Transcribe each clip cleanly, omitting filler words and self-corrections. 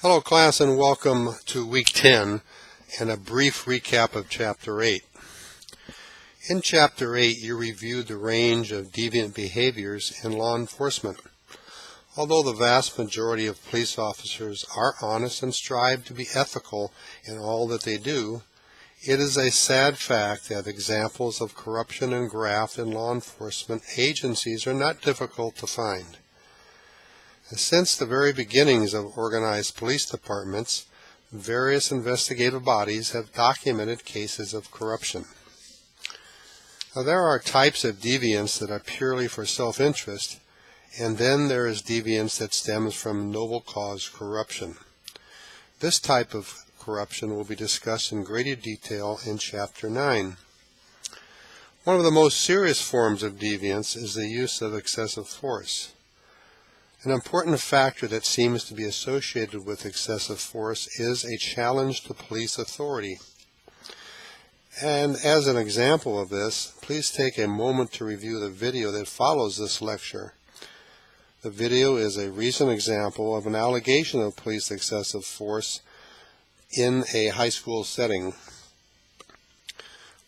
Hello class, and welcome to week 10 and a brief recap of chapter 8. In chapter 8 you reviewed the range of deviant behaviors in law enforcement. Although the vast majority of police officers are honest and strive to be ethical in all that they do, it is a sad fact that examples of corruption and graft in law enforcement agencies are not difficult to find. Since the very beginnings of organized police departments, various investigative bodies have documented cases of corruption. Now, there are types of deviance that are purely for self-interest, and then there is deviance that stems from noble cause corruption. This type of corruption will be discussed in greater detail in Chapter 9. One of the most serious forms of deviance is the use of excessive force. An important factor that seems to be associated with excessive force is a challenge to police authority. And as an example of this, please take a moment to review the video that follows this lecture. The video is a recent example of an allegation of police excessive force in a high school setting.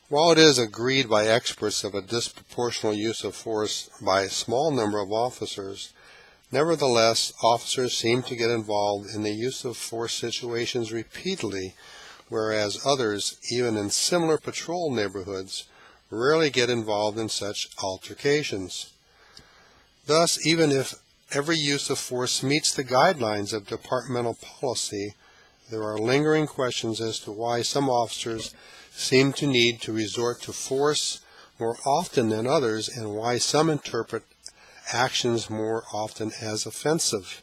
While it is agreed by experts of a disproportional use of force by a small number of officers, nevertheless, officers seem to get involved in the use of force situations repeatedly, whereas others, even in similar patrol neighborhoods, rarely get involved in such altercations. Thus, even if every use of force meets the guidelines of departmental policy, there are lingering questions as to why some officers seem to need to resort to force more often than others, and why some interpret actions more often as offensive.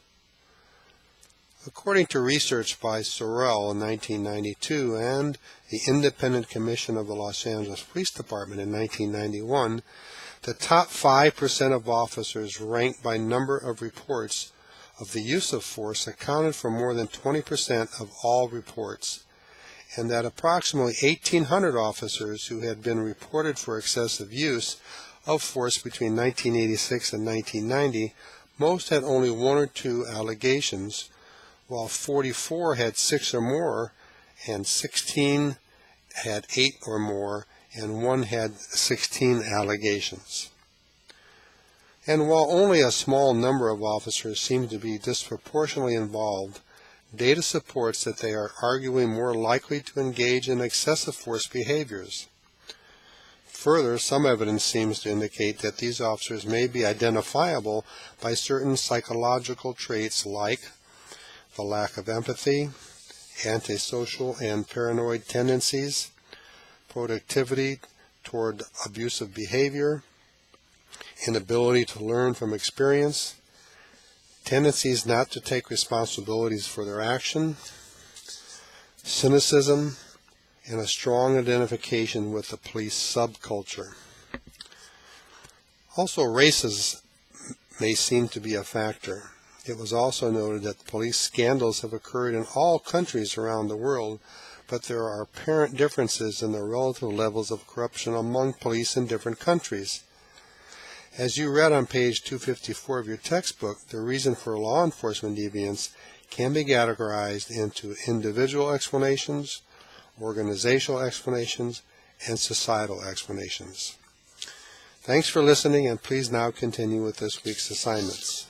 According to research by Sorrell in 1992 and the Independent Commission of the Los Angeles Police Department in 1991, the top 5% of officers ranked by number of reports of the use of force accounted for more than 20% of all reports, and that approximately 1,800 officers who had been reported for excessive use of force between 1986 and 1990, most had only 1 or 2 allegations, while 44 had 6 or more, and 16 had 8 or more, and 1 had 16 allegations. And while only a small number of officers seem to be disproportionately involved, data supports that they are arguably more likely to engage in excessive force behaviors. Further, some evidence seems to indicate that these officers may be identifiable by certain psychological traits like the lack of empathy, antisocial and paranoid tendencies, productivity toward abusive behavior, inability to learn from experience, tendencies not to take responsibilities for their action, cynicism, and a strong identification with the police subculture. Also, races may seem to be a factor. It was also noted that police scandals have occurred in all countries around the world, but there are apparent differences in the relative levels of corruption among police in different countries. As you read on page 254 of your textbook, the reason for law enforcement deviance can be categorized into individual explanations, organizational explanations, and societal explanations. Thanks for listening, and please now continue with this week's assignments.